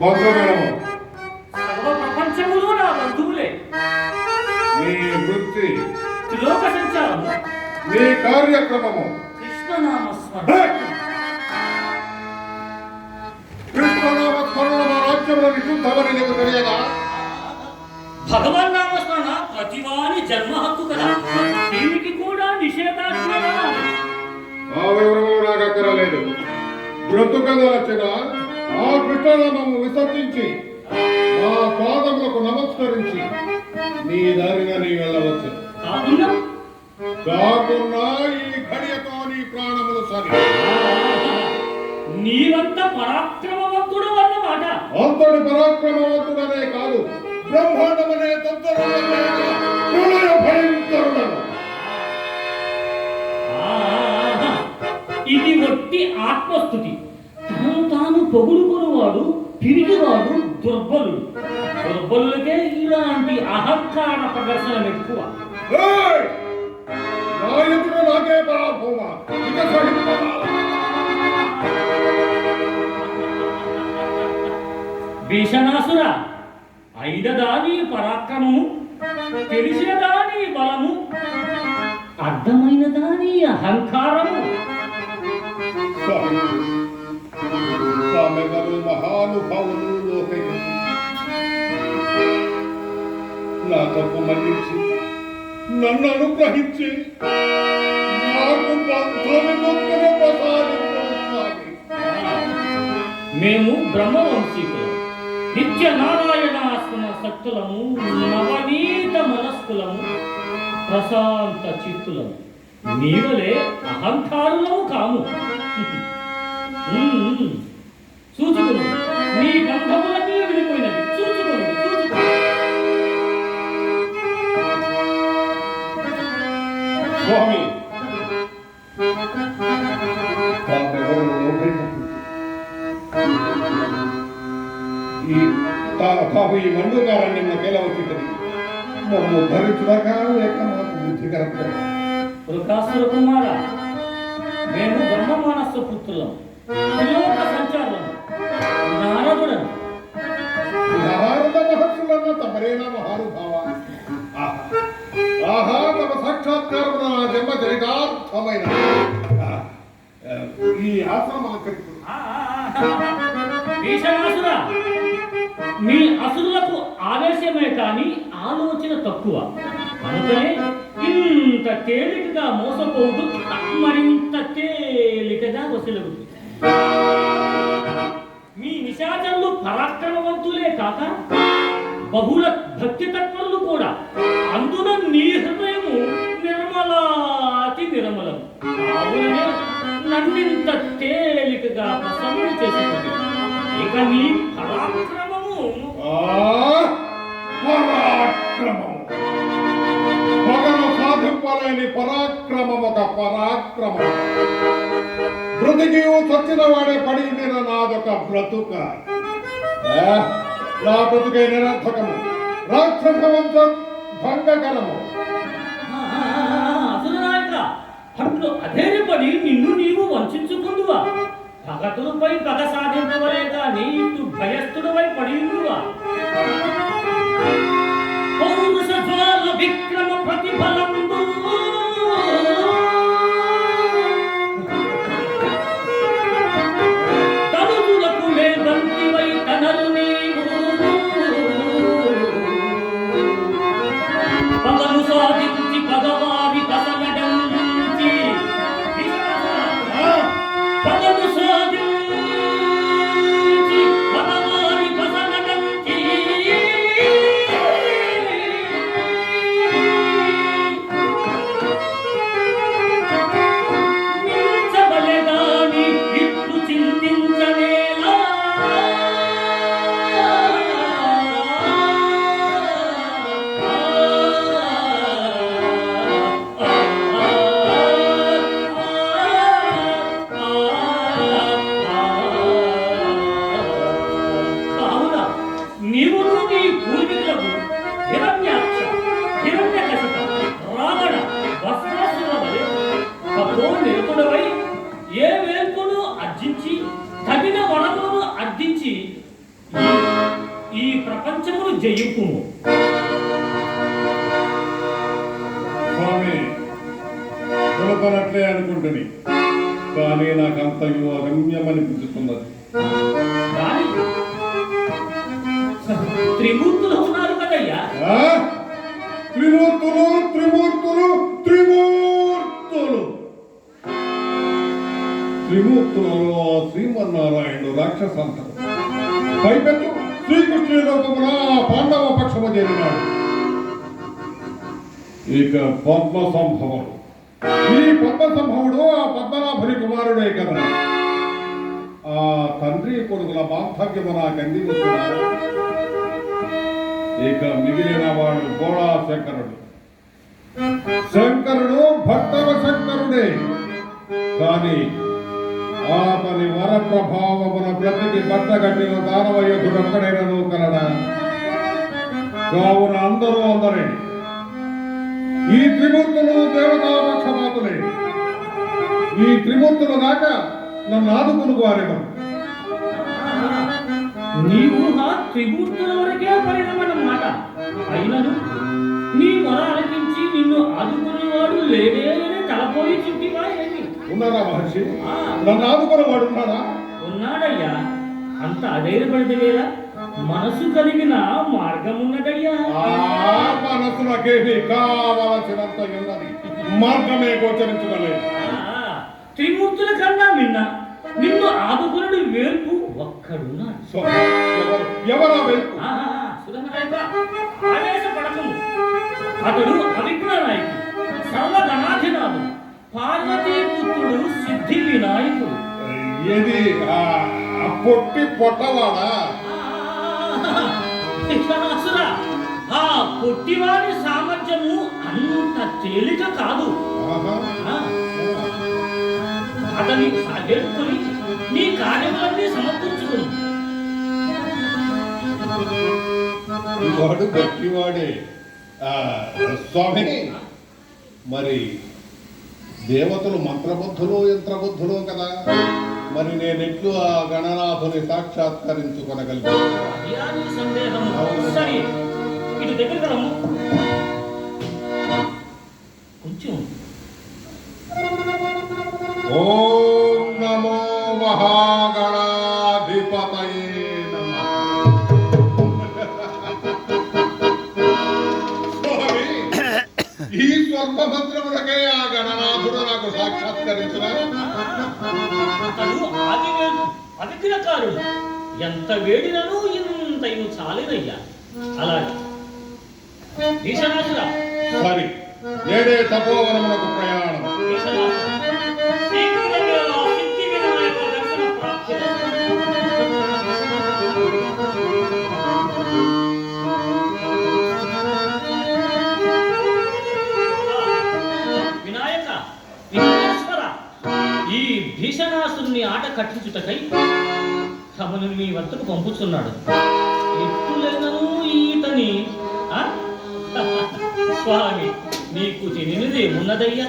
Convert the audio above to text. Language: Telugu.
బంధుగణము సర్వ ప్రపంచములో నా బంధువులే. నీ వృత్తి, త్రిలోక సంచారము, నీ కార్యక్రమము కృష్ణనామ స్మరణ. కృష్ణనామ స్మరణ మా రాజ్యంలో నిషిద్ధమని నీకు తెలియదా? భగవన్ నామస్మరణ ప్రతివాని జన్మ హక్కు కదా, దీనికి కూడా నిషేధాజ్ఞేనా? ఆ వివరములు నాకు అక్కరలేదు. బ్రతుకదలచిన ఆ కృష్ణనామము విసర్జించి మా పాదములకు నమస్కరించి నీ దారిగా నీ వెళ్ళవచ్చు. కాకున్నా ఈ ఘడియతో నీ ప్రాణములు సరి. నీవంత పరాక్రమవంతుడు అన్నమాట. అంతటి పరాక్రమవంతుడనే కాదు, బ్రహ్మాండమనే భయంకరుడను. ఇది ఒట్టి ఆత్మస్థుతి. తను తాను పొగుడుకునేవాడు పిరిగివాడు దుర్బలుడు. దుర్బలులకే ఇలాంటి అహంకార ప్రదర్శనం ఎక్కువ. నాకే పరాభూమ ఇక భీషణాసుర, ఐదదా నీ పరాక్రమము, తెలిసినదా నీ బలము, అర్థమైనదా నీ అహంకారము. మహానుభావులు లోకయ్య నా తప్పు మన్నించి నన్ను అనుగ్రహించి నాకు బంధువులు ప్రసాదించాలి. మేము బ్రహ్మవంశీకులు, నిత్య నారాయణాశ్రమ శక్తులము, నవనీత మనస్కులము, ప్రశాంత చిత్తులము. నీవలే అహంకారులము కాము. చూచుకును, నీ బంధములన్నీ విడిపోయినది. చూచుకును, చూచుకును. స్వామి, తాము ఈ మండుగారాన్ని మాకెలా వచ్చింది? మమ్ము భరించుదాకా లేక మాకు బుద్ధి కరెక్ట్. వృకాసుర కుమార, మేము బ్రహ్మమానస పుత్రులం, త్రిలోక సంచారులం, నారదుడను. నారద మహర్షులన్న తమరేనా మహానుభావ? ఆహా, తమ సాక్షాత్కారం నా జన్మ చరితార్థమైన ఈ ఆశ్రమం. భీషణాసుర, మీ అసురులకు ఆవేశమే కానీ ఆలోచన తక్కువ. అందుకనే ఇంత తేలికగా మోసపోదు, మరింత తేలికగా వసలగుతుంది. మీ నిశాచరులు పరాక్రమవంతులే కాక బహుళ భక్తి తత్పరులు కూడా. అందున నీ హృదయము నిర్మలాతి నిర్మలం. అవునే నన్నింత తేలికగా ప్రసన్న చేసుకుంది. ఇక నీ పరాక్రమము పగను సాధింపలేని పరాక్రమం ఒక పరాక్రమం. బ్రతికి చచ్చిన వాడే పడి నాదొక బ్రతుక. నా బ్రతుకే నిరర్థకము, రాక్షసవంశం భంగకరము. అట్లు అధైర్యపడి నిన్ను నీవు వంచుకుందువా? భగతులపై పగ సాధించవలే కానీ ఇటు భయస్థుడపై పడిందువా? పౌరుష జ్వాల విక్రమ ప్రతిఫలంబు తనుజులకు లేవంతివై తనరు నీవు పగలు సాధించి పగవారి కసలడంచి పగలు సాధించి పగవారి కసలడంచి నిలిచబలెగాని ఇట్లు చింతించనేలా. కావున నీవును నీ పూర్వీకులకు హిరణ్యాక్ష, హిరణ్యకశిప, రావణ, భస్మాసుర వలె ఏ వేల్పును అర్జించి తగిన వనములను అర్థించి ఈ ప్రపంచమును జయింపుము. స్వామి కొలపనట్లే అనుకుంటుంది, కానీ నాకంతయు అగమ్యమనిపించుతున్నది. దానికి త్రిమూర్తులు ఉన్నారు కదయ్యా. ఆ? త్రిమూర్తులు త్రిమూర్తులు త్రిమూర్తులు త్రిమూర్తులలో శ్రీమన్నారాయణుడు రాక్షసాంతకుడు, పైపెత్తు శ్రీకృష్ణుని రూపమున పాండవ పక్షము చేరినాడు. ఇక పద్మ సంభవుడు, ఈ పద్మ సంభవుడు ఆ పద్మనాభుని కుమారుడే కదా. ఆ తండ్రి కొడుకుల బాంధవ్యము నాకు అందిస్తున్నాడు. ఇక మిగిలిన వాడు గోళా శంకరుడు. శంకరుడు భక్తవ శంకరుడే, కానీ అతని వర ప్రభావమున బ్రతికి బట్టగట్టిన దానవయోధుడు ఒక్కడైనను కలడా. కావున అందరే ఈ త్రిమూర్తులు దేవతాపక్షపాతులే. ఈ త్రిమూర్తులు దాకా నన్ను ఆదుకుని వారేమను. నీవు ఆ త్రిమూర్తుల వరకే పరిణమన్నమాట. అయినను నీ మొర ఆలకించి నిన్ను ఆదుకునేవాడు లేడే అని తలపోయి చుట్టివా ఏమి? ఉన్నారా మహర్షి? ఆ, నన్ను ఆదుకుని వాడు ఉన్నాడా? ఉన్నాడయ్యా. అంత అధైర్యపడితే వేరా, మనసు కలిగిన మార్గం ఉన్నదయ్యా. ఆ మనసులకేమి కావలసినంత ఉన్నది, మార్గమే గోచరించగలేదు. త్రిమూర్తుల కన్నా మిన్న నిన్ను ఆదుకునుడు వేల్పు ఒక్కడున్నాడు. ఎవరా వెళ్తూ? ఆవేశపడకము. అతడు అవిఘ్న నాయకుడు, సర్వగణాధినాథుడు, పార్వతీ పుత్రుడు, సిద్ధి వినాయకుడు. ఏది ఆ పొట్టి పొట్టవాడా? విఘ్ననాశుడా, ఆ పొట్టివాడి సామర్థ్యము అంత తేలిక కాదు. ఆహా. అతని సాగేసుకుని నీ కార్యములన్నీ సమర్పించుకుని. వాడు గట్టివాడే. స్వామి, మరి దేవతలు మంత్రబుద్ధులు యంత్రబుద్ధులు కదా, మరి నేనెట్లు ఆ గణనాథుని సాక్షాత్కరించుకొనగలిగాను? సరే, ఇటు దగ్గర కొంచెం. ఓం నమో మహాగణాధిపతయే నమః. స్వామి, ఈ స్వర్గభద్రములకే ఆ గణనాథుడు నాకు సాక్షాత్కరించిన. అతడు అవిఘ్నకారుడు, ఎంత వేడినను ఇంతయు చాలినయ్యా. అలాగే ఈశనాథుడా, సరి నేడే తపోవనమునకు ప్రయాణం. శీఘ్రమే ఆ సిద్ధి వినాయక దర్శన ప్రాప్తి. వినాయక, విఘ్నేశ్వర, ఈ భీషణాసురుని ఆట కట్టించుటకై తమను మీ వద్దకు పంపుతున్నాడు. ఎట్టులేనను ఈతని స్వామి, నీకు తెలియనిదేమున్నదయ్యా?